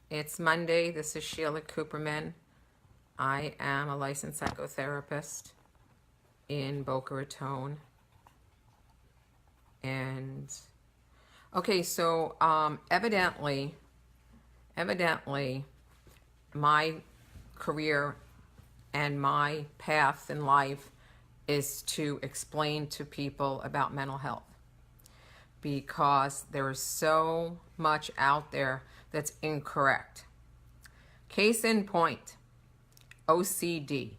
It's Monday. This is Sheila Cooperman. I am a licensed psychotherapist in Boca Raton. And okay, so evidently my career and my path in life is to explain to people about mental health, because there is so much out there that's incorrect. Case in point, OCD,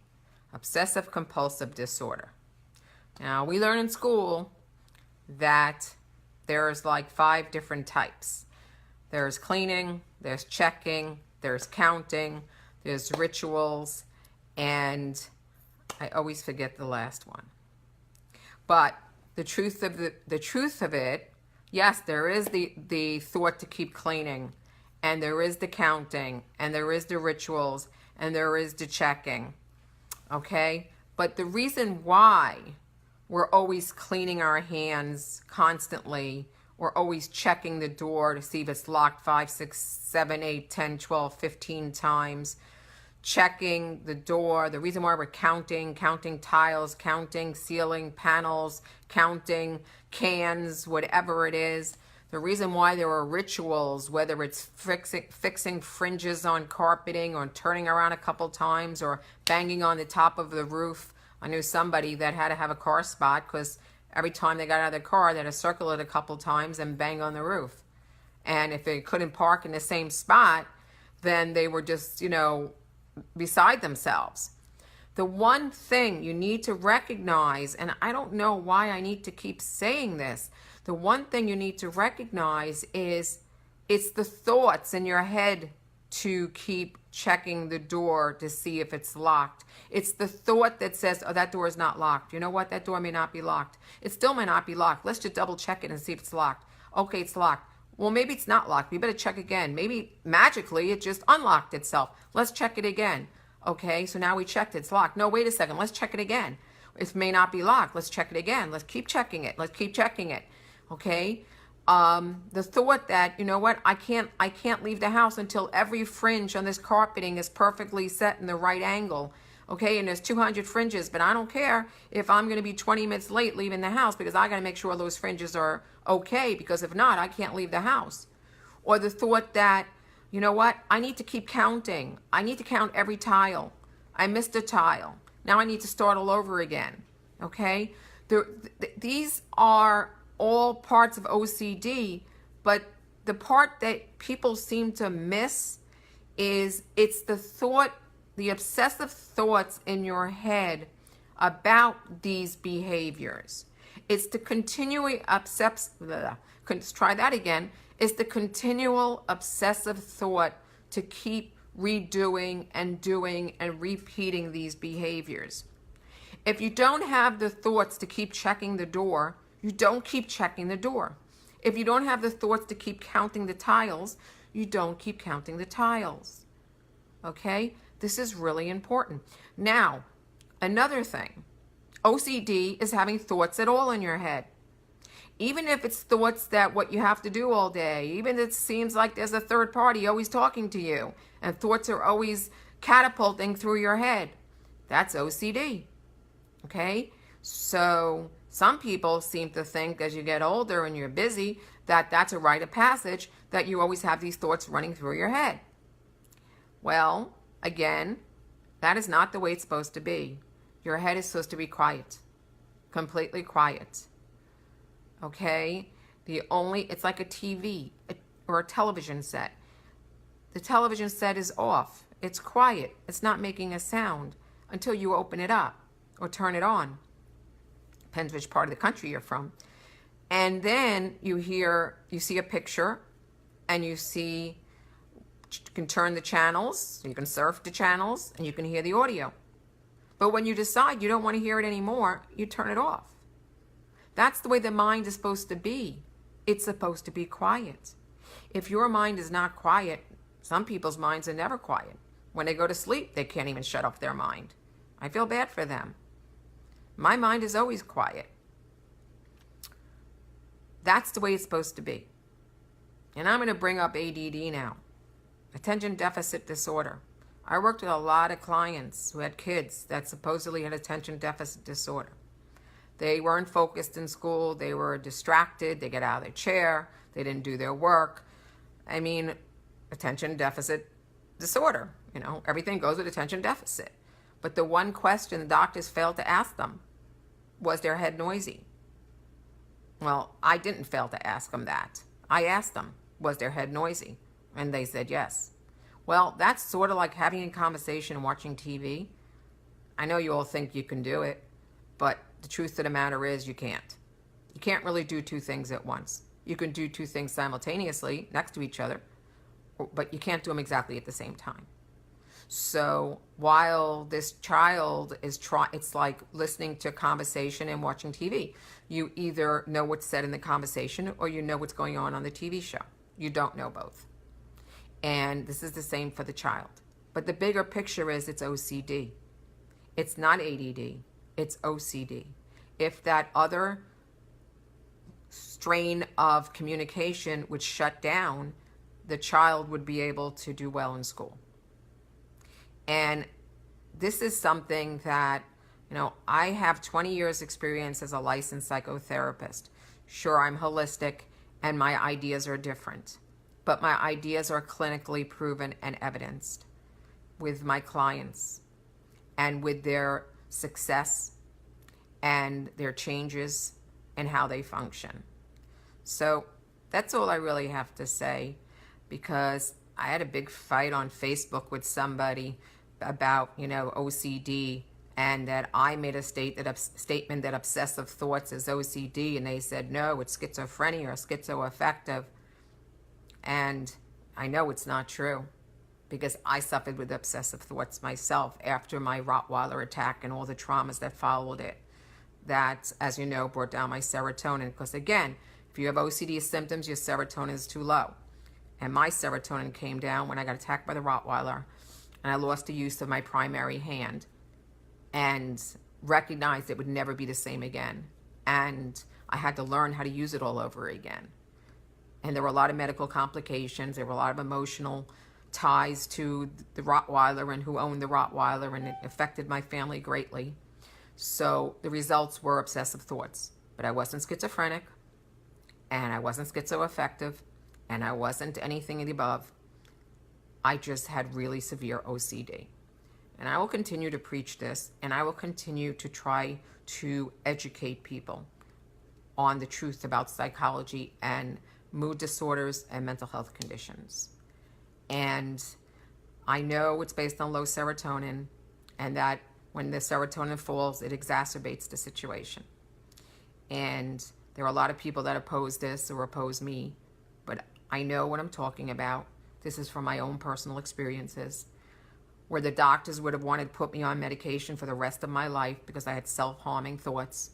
obsessive-compulsive disorder. Now, we learn in school that there's like 5 different types. There's cleaning, there's checking, there's counting, there's rituals, and I always forget the last one. But the truth of it, yes, there is the thought to keep cleaning, and there is the counting, and there is the rituals, and there is the checking, okay? But the reason why we're always cleaning our hands constantly, we're always checking the door to see if it's locked 5, 6, 7, 8, 10, 12, 15 times, checking the door, the reason why we're counting tiles, counting ceiling panels, counting cans, whatever it is, the reason why there are rituals, whether it's fixing fringes on carpeting or turning around a couple times or banging on the top of the roof. I knew somebody that had to have a car spot because every time they got out of their car, they had to circle it a couple times and bang on the roof. And if they couldn't park in the same spot, then they were just, beside themselves. The one thing you need to recognize, and I don't know why I need to keep saying this, the one thing you need to recognize is it's the thoughts in your head to keep checking the door to see if it's locked. It's the thought that says, oh, that door is not locked. You know what? That door may not be locked. It still may not be locked. Let's just double check it and see if it's locked. Okay, it's locked. Well, maybe it's not locked. We better check again. Maybe magically it just unlocked itself. Let's check it again. Okay, so now we checked it. It's locked. No, wait a second. Let's check it again. It may not be locked. Let's check it again. Let's keep checking it. Let's keep checking it. Okay? The thought that, you know what, I can't leave the house until every fringe on this carpeting is perfectly set in the right angle. Okay, and there's 200 fringes, but I don't care if I'm going to be 20 minutes late leaving the house because I got to make sure those fringes are okay, because if not, I can't leave the house. Or the thought that, you know what, I need to keep counting. I need to count every tile. I missed a tile. Now I need to start all over again. Okay? These are all parts of OCD, but the part that people seem to miss is it's the thought, the obsessive thoughts in your head about these behaviors. It's the continually try that again. It's the continual obsessive thought to keep redoing and doing and repeating these behaviors. If you don't have the thoughts to keep checking the door, you don't keep checking the door. If you don't have the thoughts to keep counting the tiles, you don't keep counting the tiles. Okay? This is really important. Now, another thing. OCD is having thoughts at all in your head. Even if it's thoughts that what you have to do all day, even if it seems like there's a third party always talking to you, and thoughts are always catapulting through your head, that's OCD. Okay? So some people seem to think as you get older and you're busy that that's a rite of passage, that you always have these thoughts running through your head. Well, again, that is not the way it's supposed to be. Your head is supposed to be quiet, completely quiet. Okay? It's like a TV or a television set. The television set is off. It's quiet. It's not making a sound until you open it up or turn it on. Depends which part of the country you're from. And then you see a picture, and you can turn the channels, you can surf the channels, and you can hear the audio. But when you decide you don't want to hear it anymore, you turn it off. That's the way the mind is supposed to be. It's supposed to be quiet. If your mind is not quiet, some people's minds are never quiet. When they go to sleep, they can't even shut off their mind. I feel bad for them. My mind is always quiet. That's the way it's supposed to be. And I'm going to bring up ADD now. Attention deficit disorder. I worked with a lot of clients who had kids that supposedly had attention deficit disorder. They weren't focused in school. They were distracted. They get out of their chair. They didn't do their work. I mean, attention deficit disorder. You know, everything goes with attention deficit. But the one question the doctors failed to ask them, was their head noisy? Well, I didn't fail to ask them that. I asked them, was their head noisy? And they said yes. Well, that's sort of like having a conversation and watching TV. I know you all think you can do it, but the truth of the matter is you can't. You can't really do two things at once. You can do two things simultaneously next to each other, but you can't do them exactly at the same time. So while this child is it's like listening to a conversation and watching TV. You either know what's said in the conversation or you know what's going on the TV show. You don't know both. And this is the same for the child. But the bigger picture is it's OCD. It's not ADD. It's OCD. If that other strain of communication would shut down, the child would be able to do well in school. And this is something that, you know, I have 20 years experience as a licensed psychotherapist. Sure, I'm holistic and my ideas are different, but my ideas are clinically proven and evidenced with my clients and with their success and their changes and how they function. So that's all I really have to say, because I had a big fight on Facebook with somebody about, you know, OCD, and that I made a statement that obsessive thoughts is OCD, and they said, no, it's schizophrenia or schizoaffective. And I know it's not true, because I suffered with obsessive thoughts myself after my Rottweiler attack and all the traumas that followed it. That, as you know, brought down my serotonin, because again, if you have OCD symptoms, your serotonin is too low. And my serotonin came down when I got attacked by the Rottweiler, and I lost the use of my primary hand and recognized it would never be the same again. And I had to learn how to use it all over again. And there were a lot of medical complications. There were a lot of emotional ties to the Rottweiler and who owned the Rottweiler, and it affected my family greatly. So the results were obsessive thoughts. But I wasn't schizophrenic, and I wasn't schizoaffective, and I wasn't anything of the above. I just had really severe OCD. And I will continue to preach this, and I will continue to try to educate people on the truth about psychology and mood disorders and mental health conditions. And I know it's based on low serotonin, and that when the serotonin falls, it exacerbates the situation. And there are a lot of people that oppose this or oppose me, but I know what I'm talking about. This is from my own personal experiences, where the doctors would have wanted to put me on medication for the rest of my life because I had self-harming thoughts.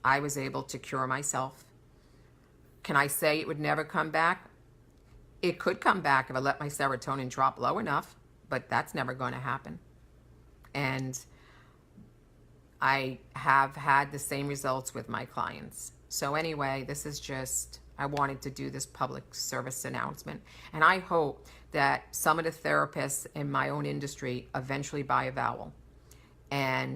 I was able to cure myself. Can I say it would never come back? It could come back if I let my serotonin drop low enough, but that's never going to happen. And I have had the same results with my clients. So anyway, this is just, I wanted to do this public service announcement. And I hope that some of the therapists in my own industry eventually buy a vowel and